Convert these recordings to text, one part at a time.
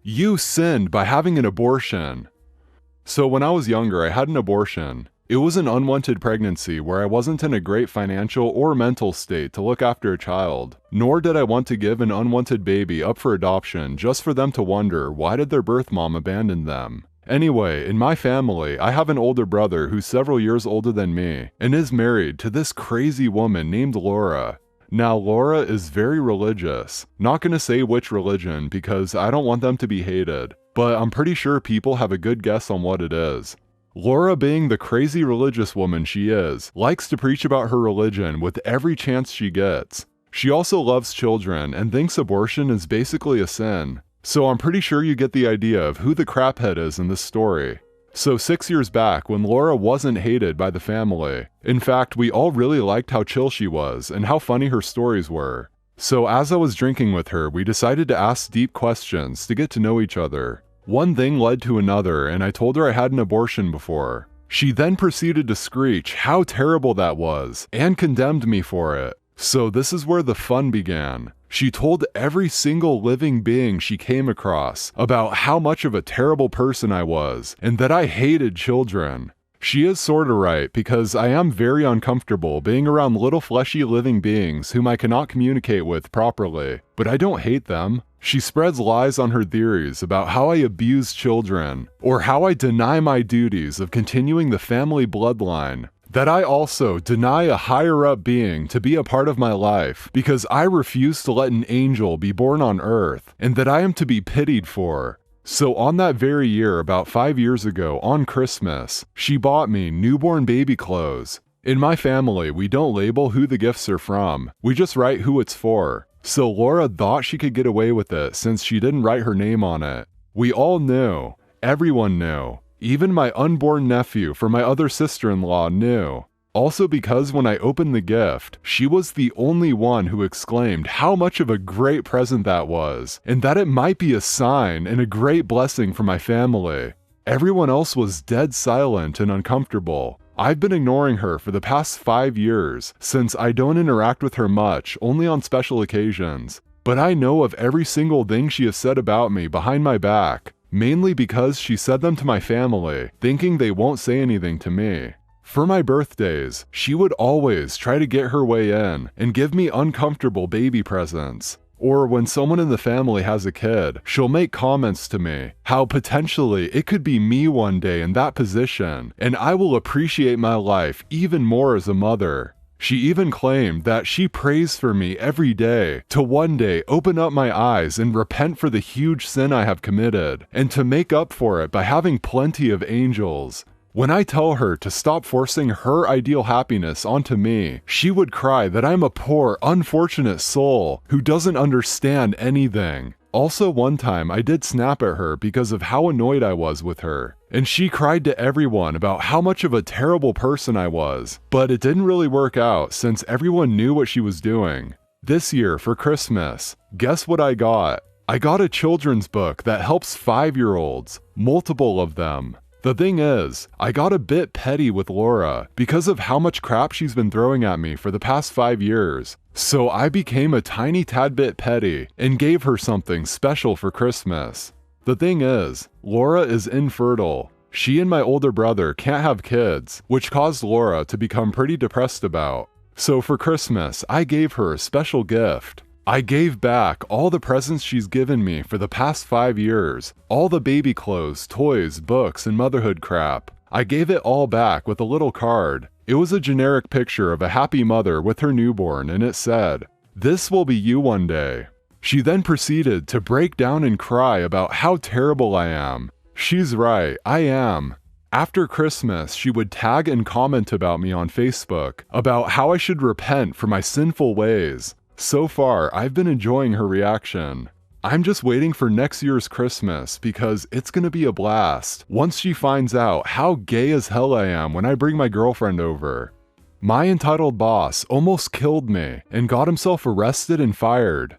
You sinned by having an abortion. So when I was younger, I had an abortion. It was an unwanted pregnancy where I wasn't in a great financial or mental state to look after a child. Nor did I want to give an unwanted baby up for adoption just for them to wonder why did their birth mom abandon them. Anyway, in my family, I have an older brother who's several years older than me and is married to this crazy woman named Laura. Now, Laura is very religious. Not gonna say which religion because I don't want them to be hated, but I'm pretty sure people have a good guess on what it is. Laura, being the crazy religious woman she is, likes to preach about her religion with every chance she gets. She also loves children and thinks abortion is basically a sin. So I'm pretty sure you get the idea of who the craphead is in this story. So 6 years back, when Laura wasn't hated by the family, in fact, we all really liked how chill she was and how funny her stories were. So as I was drinking with her, we decided to ask deep questions to get to know each other. One thing led to another, and I told her I had an abortion before. She then proceeded to screech how terrible that was, and condemned me for it. So this is where the fun began. She told every single living being she came across about how much of a terrible person I was, and that I hated children. She is sorta right, because I am very uncomfortable being around little fleshy living beings whom I cannot communicate with properly, but I don't hate them. She spreads lies on her theories about how I abuse children, or how I deny my duties of continuing the family bloodline, that I also deny a higher-up being to be a part of my life because I refuse to let an angel be born on earth, and that I am to be pitied for. So on that very year, about 5 years ago, on Christmas, she bought me newborn baby clothes. In my family, we don't label who the gifts are from, we just write who it's for. So Laura thought she could get away with it since she didn't write her name on it. We all knew. Everyone knew. Even my unborn nephew from my other sister-in-law knew. Also because when I opened the gift, she was the only one who exclaimed how much of a great present that was, and that it might be a sign and a great blessing for my family. Everyone else was dead silent and uncomfortable. I've been ignoring her for the past 5 years, since I don't interact with her much, only on special occasions. But I know of every single thing she has said about me behind my back, mainly because she said them to my family, thinking they won't say anything to me. For my birthdays, she would always try to get her way in and give me uncomfortable baby presents. Or when someone in the family has a kid, she'll make comments to me, how potentially it could be me one day in that position, and I will appreciate my life even more as a mother. She even claimed that she prays for me every day to one day open up my eyes and repent for the huge sin I have committed, and to make up for it by having plenty of angels. When I tell her to stop forcing her ideal happiness onto me, she would cry that I'm a poor, unfortunate soul who doesn't understand anything. Also, one time I did snap at her because of how annoyed I was with her, and she cried to everyone about how much of a terrible person I was, but it didn't really work out since everyone knew what she was doing. This year, for Christmas, guess what I got? I got a children's book that helps 5-year-olds, multiple of them. The thing is, I got a bit petty with Laura because of how much crap she's been throwing at me for the past 5 years. So I became a tiny tad bit petty and gave her something special for Christmas. The thing is, Laura is infertile. She and my older brother can't have kids, which caused Laura to become pretty depressed about. So for Christmas, I gave her a special gift. I gave back all the presents she's given me for the past 5 years, all the baby clothes, toys, books, and motherhood crap. I gave it all back with a little card. It was a generic picture of a happy mother with her newborn, and it said, "This will be you one day." She then proceeded to break down and cry about how terrible I am. She's right, I am. After Christmas, she would tag and comment about me on Facebook, about how I should repent for my sinful ways. So far, I've been enjoying her reaction. I'm just waiting for next year's Christmas because it's gonna be a blast once she finds out how gay as hell I am when I bring my girlfriend over. My entitled boss almost killed me and got himself arrested and fired.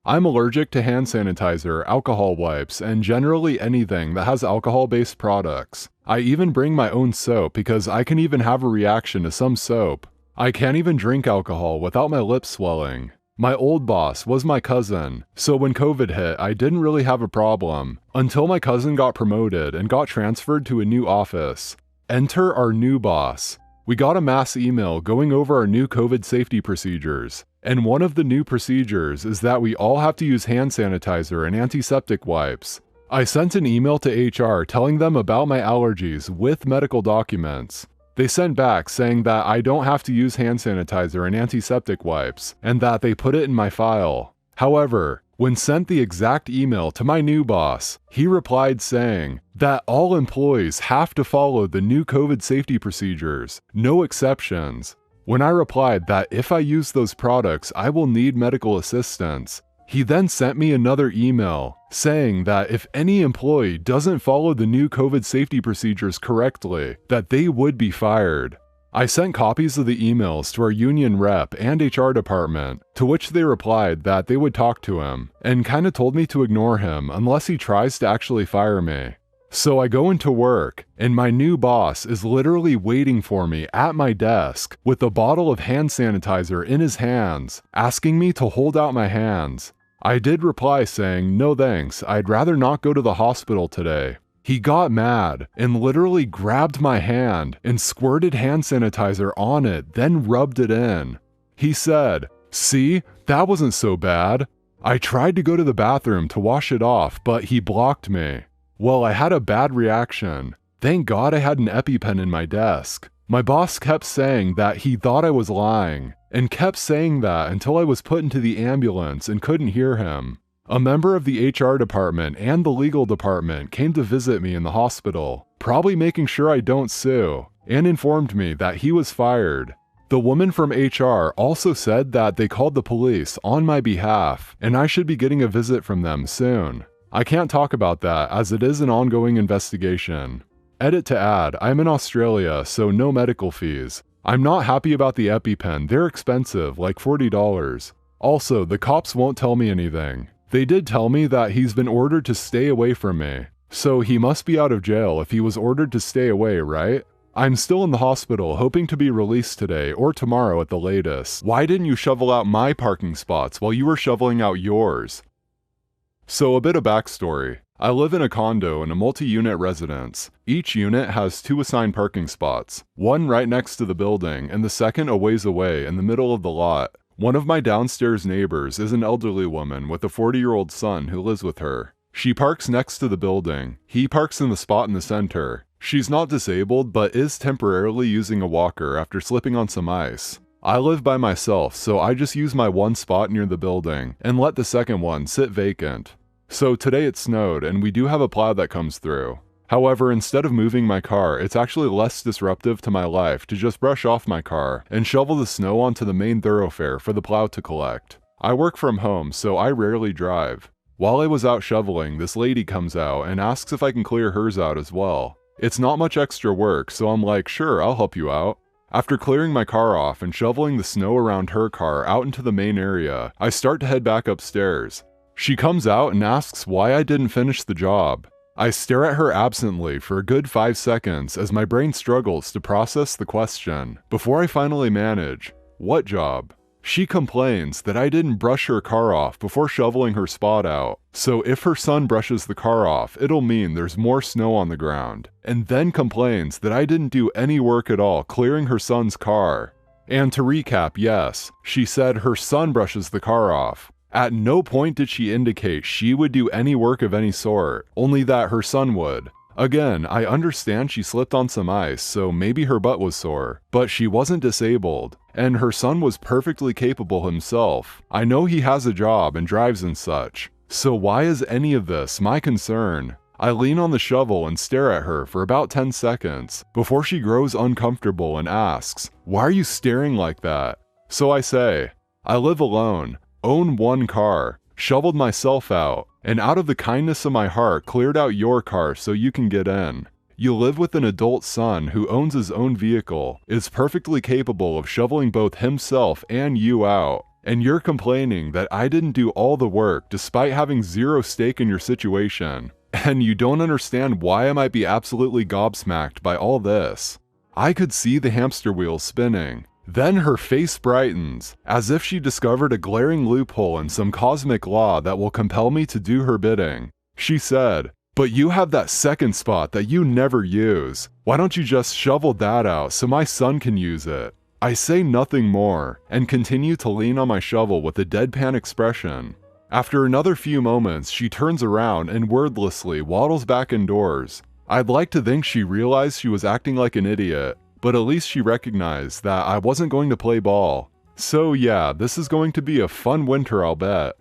I'm allergic to hand sanitizer, alcohol wipes, and generally anything that has alcohol-based products. I even bring my own soap because I can even have a reaction to some soap. I can't even drink alcohol without my lips swelling. My old boss was my cousin, so when COVID hit, I didn't really have a problem, until my cousin got promoted and got transferred to a new office. Enter our new boss. We got a mass email going over our new COVID safety procedures, and one of the new procedures is that we all have to use hand sanitizer and antiseptic wipes. I sent an email to HR telling them about my allergies with medical documents. They sent back saying that I don't have to use hand sanitizer and antiseptic wipes, and that they put it in my file. However, when sent the exact email to my new boss, he replied saying that all employees have to follow the new COVID safety procedures, no exceptions. When I replied that if I use those products, I will need medical assistance, he then sent me another email saying that if any employee doesn't follow the new COVID safety procedures correctly, that they would be fired. I sent copies of the emails to our union rep and HR department, to which they replied that they would talk to him, and kinda told me to ignore him unless he tries to actually fire me. So I go into work, and my new boss is literally waiting for me at my desk with a bottle of hand sanitizer in his hands, asking me to hold out my hands. I did reply saying, no thanks, I'd rather not go to the hospital today. He got mad and literally grabbed my hand and squirted hand sanitizer on it, then rubbed it in. He said, "See, that wasn't so bad." I tried to go to the bathroom to wash it off, but he blocked me. Well, I had a bad reaction. Thank God I had an EpiPen in my desk. My boss kept saying that he thought I was lying, and kept saying that until I was put into the ambulance and couldn't hear him. A member of the HR department and the legal department came to visit me in the hospital, probably making sure I don't sue, and informed me that he was fired. The woman from HR also said that they called the police on my behalf, and I should be getting a visit from them soon. I can't talk about that as it is an ongoing investigation. Edit to add, I'm in Australia, so no medical fees. I'm not happy about the EpiPen, they're expensive, like $40. Also, the cops won't tell me anything. They did tell me that he's been ordered to stay away from me. So he must be out of jail if he was ordered to stay away, right? I'm still in the hospital, hoping to be released today or tomorrow at the latest. Why didn't you shovel out my parking spots while you were shoveling out yours? So a bit of backstory. I live in a condo in a multi-unit residence. Each unit has 2 assigned parking spots, one right next to the building and the second a ways away in the middle of the lot. One of my downstairs neighbors is an elderly woman with a 40-year-old son who lives with her. She parks next to the building. He parks in the spot in the center. She's not disabled but is temporarily using a walker after slipping on some ice. I live by myself, so I just use my one spot near the building and let the second one sit vacant. So today it snowed and we do have a plow that comes through. However, instead of moving my car, it's actually less disruptive to my life to just brush off my car and shovel the snow onto the main thoroughfare for the plow to collect. I work from home, so I rarely drive. While I was out shoveling, this lady comes out and asks if I can clear hers out as well. It's not much extra work, so I'm like, sure, I'll help you out. After clearing my car off and shoveling the snow around her car out into the main area, I start to head back upstairs. She comes out and asks why I didn't finish the job. I stare at her absently for a good 5 seconds as my brain struggles to process the question, before I finally manage, "What job?" She complains that I didn't brush her car off before shoveling her spot out, so if her son brushes the car off, it'll mean there's more snow on the ground, and then complains that I didn't do any work at all clearing her son's car. And to recap, yes, she said her son brushes the car off. At no point did she indicate she would do any work of any sort, only that her son would. Again, I understand she slipped on some ice, so maybe her butt was sore, but she wasn't disabled, and her son was perfectly capable himself. I know he has a job and drives and such, so why is any of this my concern? I lean on the shovel and stare at her for about 10 seconds, before she grows uncomfortable and asks, "Why are you staring like that?" So I say, "I live alone, own one car, shoveled myself out, and out of the kindness of my heart cleared out your car so you can get in. You live with an adult son who owns his own vehicle, is perfectly capable of shoveling both himself and you out, and you're complaining that I didn't do all the work despite having zero stake in your situation, and you don't understand why I might be absolutely gobsmacked by all this." I could see the hamster wheel spinning. Then her face brightens, as if she discovered a glaring loophole in some cosmic law that will compel me to do her bidding. She said, "But you have that second spot that you never use. Why don't you just shovel that out so my son can use it?" I say nothing more, and continue to lean on my shovel with a deadpan expression. After another few moments, she turns around and wordlessly waddles back indoors. I'd like to think she realized she was acting like an idiot, but at least she recognized that I wasn't going to play ball. So yeah, this is going to be a fun winter, I'll bet.